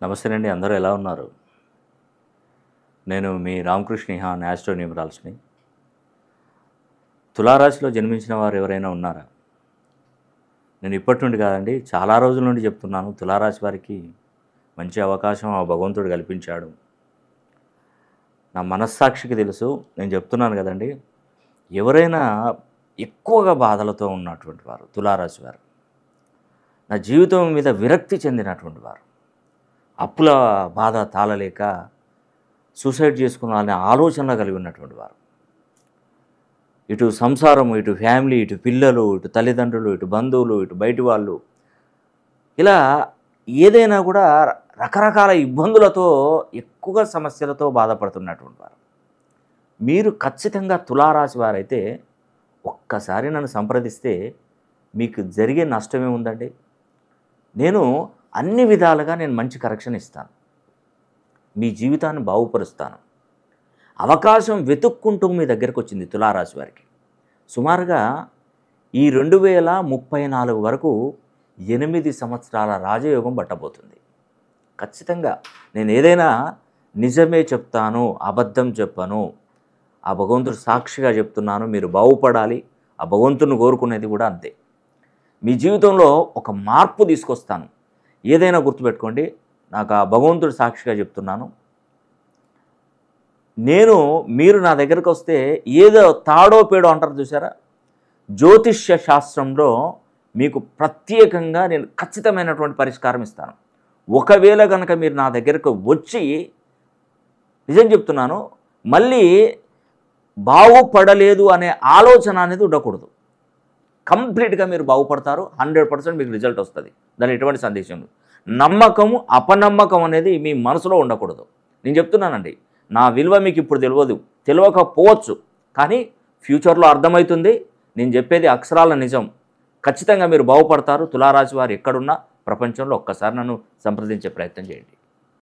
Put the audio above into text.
నమస్తే అండి, అందరూ ఎలా ఉన్నారు? నేను మీ రామకృష్ణ నిహాన్, ఆస్ట్రో న్యూమరాలజిస్ట్ని. తులారాశిలో జన్మించిన వారు ఎవరైనా ఉన్నారా? నేను ఇప్పటి నుండి కాదండి, చాలా రోజుల నుండి చెప్తున్నాను. తులారాశి వారికి మంచి అవకాశం ఆ భగవంతుడు కల్పించాడు. నా మనస్సాక్షికి తెలుసు. నేను చెప్తున్నాను కదండి, ఎవరైనా ఎక్కువగా బాధలతో ఉన్నటువంటి వారు తులారాశి వారు, నా జీవితం మీద విరక్తి చెందినటువంటి వారు, అప్పుల బాధ తాళలేక సూసైడ్ చేసుకున్నారనే ఆలోచనలో కలిగి ఉన్నటువంటి వారు, ఇటు సంసారం, ఇటు ఫ్యామిలీ, ఇటు పిల్లలు, ఇటు తల్లిదండ్రులు, ఇటు బంధువులు, ఇటు బయటి వాళ్ళు, ఇలా ఏదైనా కూడా రకరకాల ఇబ్బందులతో ఎక్కువగా సమస్యలతో బాధపడుతున్నటువంటి వారు మీరు ఖచ్చితంగా తులారాశి వారైతే ఒక్కసారి నన్ను సంప్రదిస్తే మీకు జరిగే నష్టమే ఉందండి. నేను అన్ని విధాలుగా మంచి కరెక్షన్ ఇస్తాను, మీ జీవితాన్ని బాగుపరుస్తాను. అవకాశం వెతుక్కుంటూ మీ దగ్గరకు వచ్చింది తులారాశి వారికి. సుమారుగా ఈ 2034 వరకు 8 సంవత్సరాల రాజయోగం పట్టబోతుంది. ఖచ్చితంగా నేను ఏదైనా నిజమే చెప్తాను, అబద్ధం చెప్పను. ఆ భగవంతుడు సాక్షిగా చెప్తున్నాను, మీరు బాగుపడాలి. ఆ భగవంతుని కోరుకునేది కూడా అంతే. మీ జీవితంలో ఒక మార్పు తీసుకొస్తాను. ఏదైనా గుర్తుపెట్టుకోండి, నాకు ఆ భగవంతుడు సాక్షిగా చెప్తున్నాను. మీరు నా దగ్గరకు వస్తే ఏదో తాడో పేడో అంటారు చూసారా, జ్యోతిష్య శాస్త్రంలో మీకు ప్రత్యేకంగా నేను ఖచ్చితమైనటువంటి పరిష్కారం ఇస్తాను. ఒకవేళ కనుక మీరు నా దగ్గరకు వచ్చి, నిజం చెప్తున్నాను, మళ్ళీ బాగుపడలేదు అనే ఆలోచన అనేది ఉండకూడదు. కంప్లీట్గా మీరు బాగుపడతారు. 100% మీకు రిజల్ట్ వస్తుంది. దాని ఎటువంటి సందేశం లేదు. నమ్మకము, అపనమ్మకం అనేది మీ మనసులో ఉండకూడదు. నేను చెప్తున్నానండి, నా విలువ మీకు ఇప్పుడు తెలియకపోవచ్చు, కానీ ఫ్యూచర్లో అర్థమవుతుంది. నేను చెప్పేది అక్షరాల నిజం. ఖచ్చితంగా మీరు బాగుపడతారు. తులారాశి వారు ఎక్కడున్నా ప్రపంచంలో ఒక్కసారి నన్ను సంప్రదించే ప్రయత్నం చేయండి.